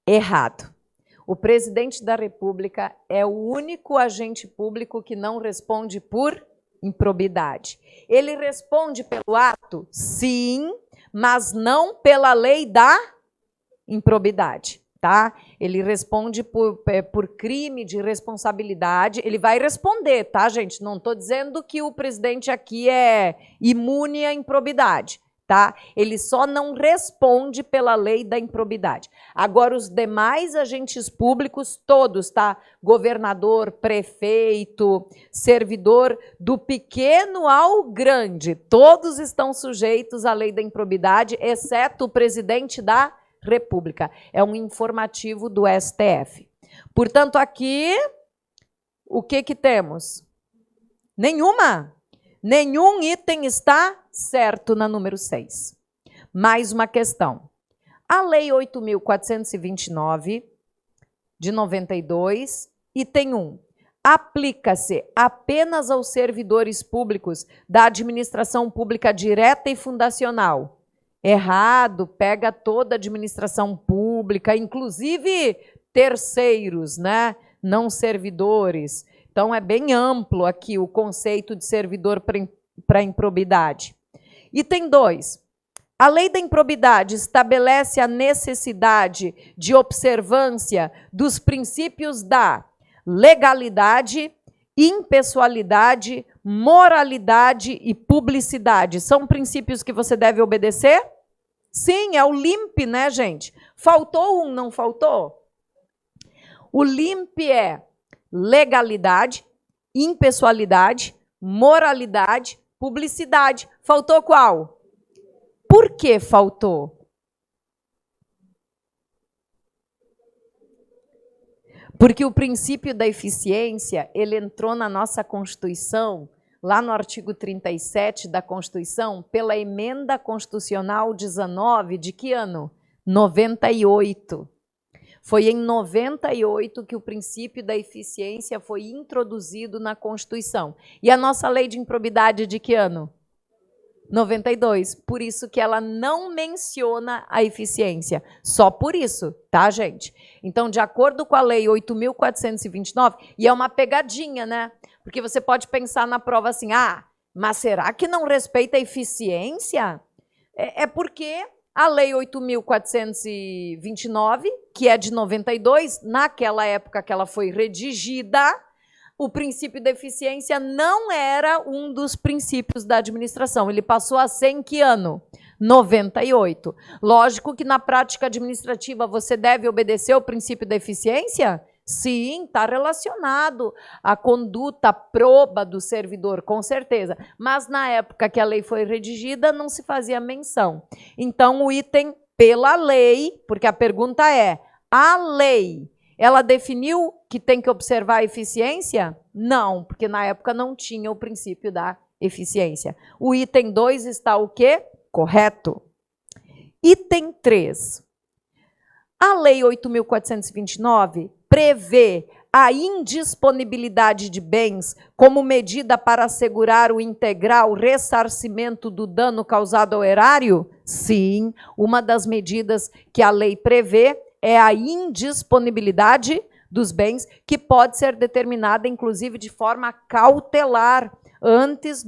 Errado. O presidente da República é o único agente público que não responde por improbidade. Ele responde pelo ato? Sim, mas não pela lei da improbidade, tá? Ele responde por crime de responsabilidade. Ele vai responder, tá, gente? Não estou dizendo que o presidente aqui é imune à improbidade. Tá? Ele só não responde pela lei da improbidade. Agora, os demais agentes públicos, todos, tá? Governador, prefeito, servidor, do pequeno ao grande, todos estão sujeitos à lei da improbidade, exceto o presidente da República. É um informativo do STF. Portanto, aqui, o que temos? Nenhuma. Nenhum item está certo na número 6. Mais uma questão. A Lei 8.429, de 92, item 1, aplica-se apenas aos servidores públicos da administração pública direta e fundacional. Errado, pega toda a administração pública, inclusive terceiros, né? Não servidores. Então, é bem amplo aqui o conceito de servidor para improbidade. Item 2. A lei da improbidade estabelece a necessidade de observância dos princípios da legalidade, impessoalidade, moralidade e publicidade. São princípios que você deve obedecer? Sim, é o LIMP, né, gente? Faltou um, não faltou? O LIMP é legalidade, impessoalidade, moralidade, publicidade. Faltou qual? Por que faltou? Porque o princípio da eficiência, ele entrou na nossa Constituição, lá no artigo 37 da Constituição, pela emenda constitucional 19, de que ano? 98. Foi em 98 que o princípio da eficiência foi introduzido na Constituição. E a nossa lei de improbidade de que ano? 92. Por isso que ela não menciona a eficiência. Só por isso, tá, gente? Então, de acordo com a lei 8.429, e é uma pegadinha, né? Porque você pode pensar na prova assim, mas será que não respeita a eficiência? É porque a lei 8.429, que é de 92, naquela época que ela foi redigida, o princípio da eficiência não era um dos princípios da administração. Ele passou a ser em que ano? 98. Lógico que na prática administrativa você deve obedecer o princípio da eficiência? Sim, está relacionado à conduta proba do servidor, com certeza. Mas na época que a lei foi redigida, não se fazia menção. Então, o item pela lei, porque a pergunta é, a lei, ela definiu que tem que observar a eficiência? Não, porque na época não tinha o princípio da eficiência. O item 2 está o quê? Correto. Item 3. A lei 8.429 prevê a indisponibilidade de bens como medida para assegurar o integral ressarcimento do dano causado ao erário? Sim, uma das medidas que a lei prevê é a indisponibilidade dos bens, que pode ser determinada, inclusive, de forma cautelar, antes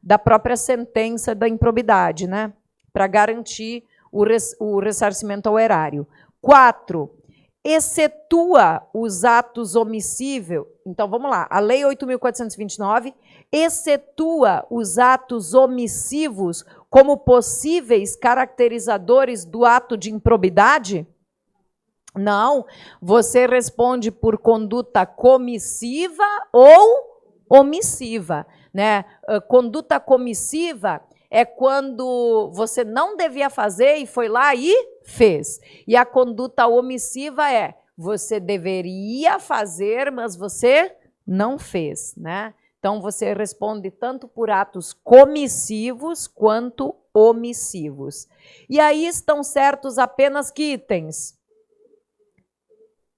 da própria sentença da improbidade, né? Para garantir o ressarcimento ao erário. 4. Excetua os atos omissíveis. Então, vamos lá. A Lei 8.429 excetua os atos omissivos como possíveis caracterizadores do ato de improbidade? Não. Você responde por conduta comissiva ou omissiva, né? Conduta comissiva é quando você não devia fazer e foi lá e fez. E a conduta omissiva é, você deveria fazer, mas você não fez, né? Então, você responde tanto por atos comissivos quanto omissivos. E aí estão certos apenas que itens?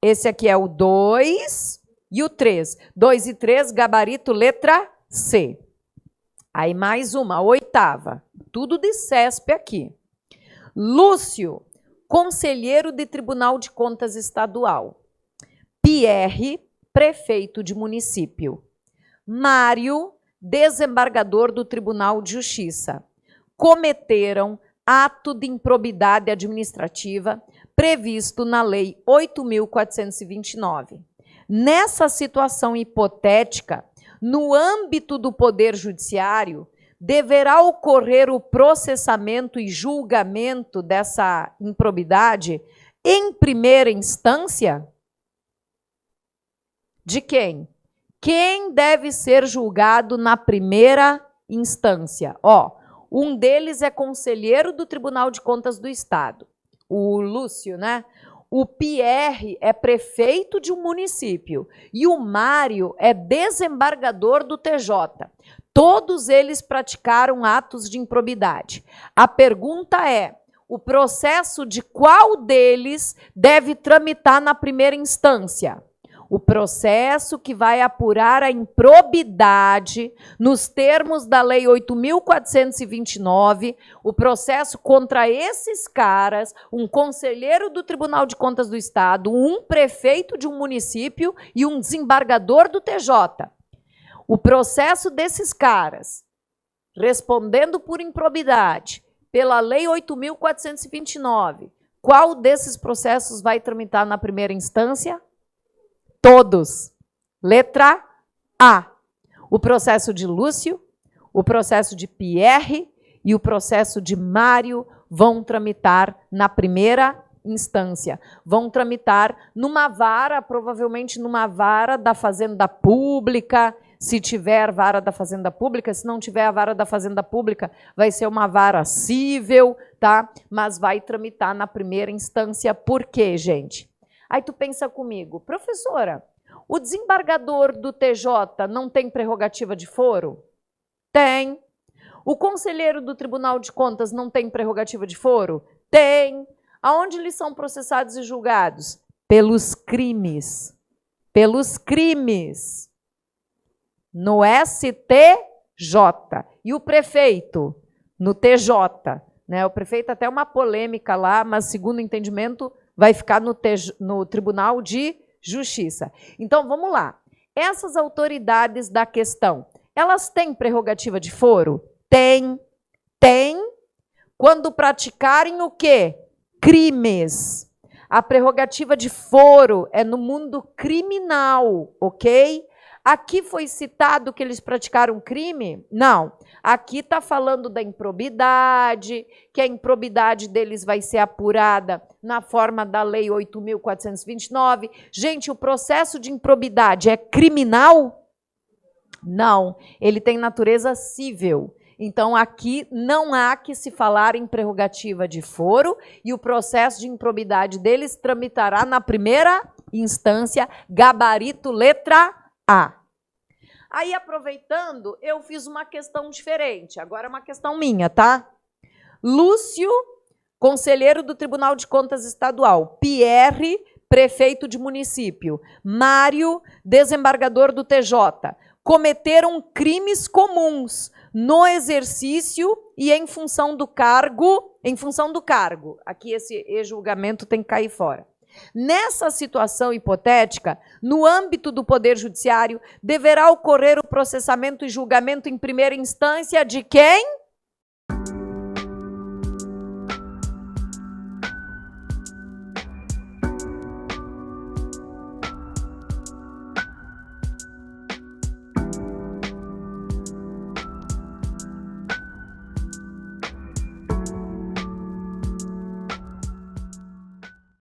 Esse aqui é o 2 E o 3. 2 e 3, gabarito, letra C. Aí mais uma, a 8ª. Tudo de CESP aqui. Lúcio, conselheiro de Tribunal de Contas Estadual. Pierre, prefeito de município. Mário, desembargador do Tribunal de Justiça. Cometeram ato de improbidade administrativa previsto na Lei 8.429. Nessa situação hipotética, no âmbito do Poder Judiciário, deverá ocorrer o processamento e julgamento dessa improbidade em primeira instância? De quem? Quem deve ser julgado na primeira instância? Um deles é conselheiro do Tribunal de Contas do Estado, o Lúcio, né? O Pierre é prefeito de um município e o Mário é desembargador do TJ. Todos eles praticaram atos de improbidade. A pergunta é: o processo de qual deles deve tramitar na primeira instância? O processo que vai apurar a improbidade nos termos da Lei 8.429, o processo contra esses caras, um conselheiro do Tribunal de Contas do Estado, um prefeito de um município e um desembargador do TJ. O processo desses caras, respondendo por improbidade, pela Lei 8.429, qual desses processos vai tramitar na primeira instância? Todos. Letra A. O processo de Lúcio, o processo de Pierre e o processo de Mário vão tramitar na primeira instância. Vão tramitar numa vara, provavelmente numa vara da Fazenda Pública, se tiver vara da Fazenda Pública. Se não tiver a vara da Fazenda Pública, vai ser uma vara cível, tá? Mas vai tramitar na primeira instância. Por quê, gente? Aí tu pensa comigo, professora, o desembargador do TJ não tem prerrogativa de foro? Tem. O conselheiro do Tribunal de Contas não tem prerrogativa de foro? Tem. Aonde eles são processados e julgados? Pelos crimes. Pelos crimes. No STJ. E o prefeito? No TJ. Né? O prefeito até uma polêmica lá, mas segundo o entendimento, vai ficar no Tribunal de Justiça. Então, vamos lá. Essas autoridades da questão, elas têm prerrogativa de foro? Tem. Quando praticarem o quê? Crimes. A prerrogativa de foro é no mundo criminal, ok? Aqui foi citado que eles praticaram crime? Não. Aqui está falando da improbidade, que a improbidade deles vai ser apurada na forma da Lei 8.429. Gente, o processo de improbidade é criminal? Não. Ele tem natureza cível. Então, aqui não há que se falar em prerrogativa de foro e o processo de improbidade deles tramitará na primeira instância, gabarito letra A. Aí, aproveitando, eu fiz uma questão diferente. Agora é uma questão minha, tá? Lúcio, conselheiro do Tribunal de Contas Estadual. Pierre, prefeito de município. Mário, desembargador do TJ. Cometeram crimes comuns no exercício e em função do cargo. Aqui esse julgamento tem que cair fora. Nessa situação hipotética, no âmbito do Poder Judiciário, deverá ocorrer o processamento e julgamento em primeira instância de quem?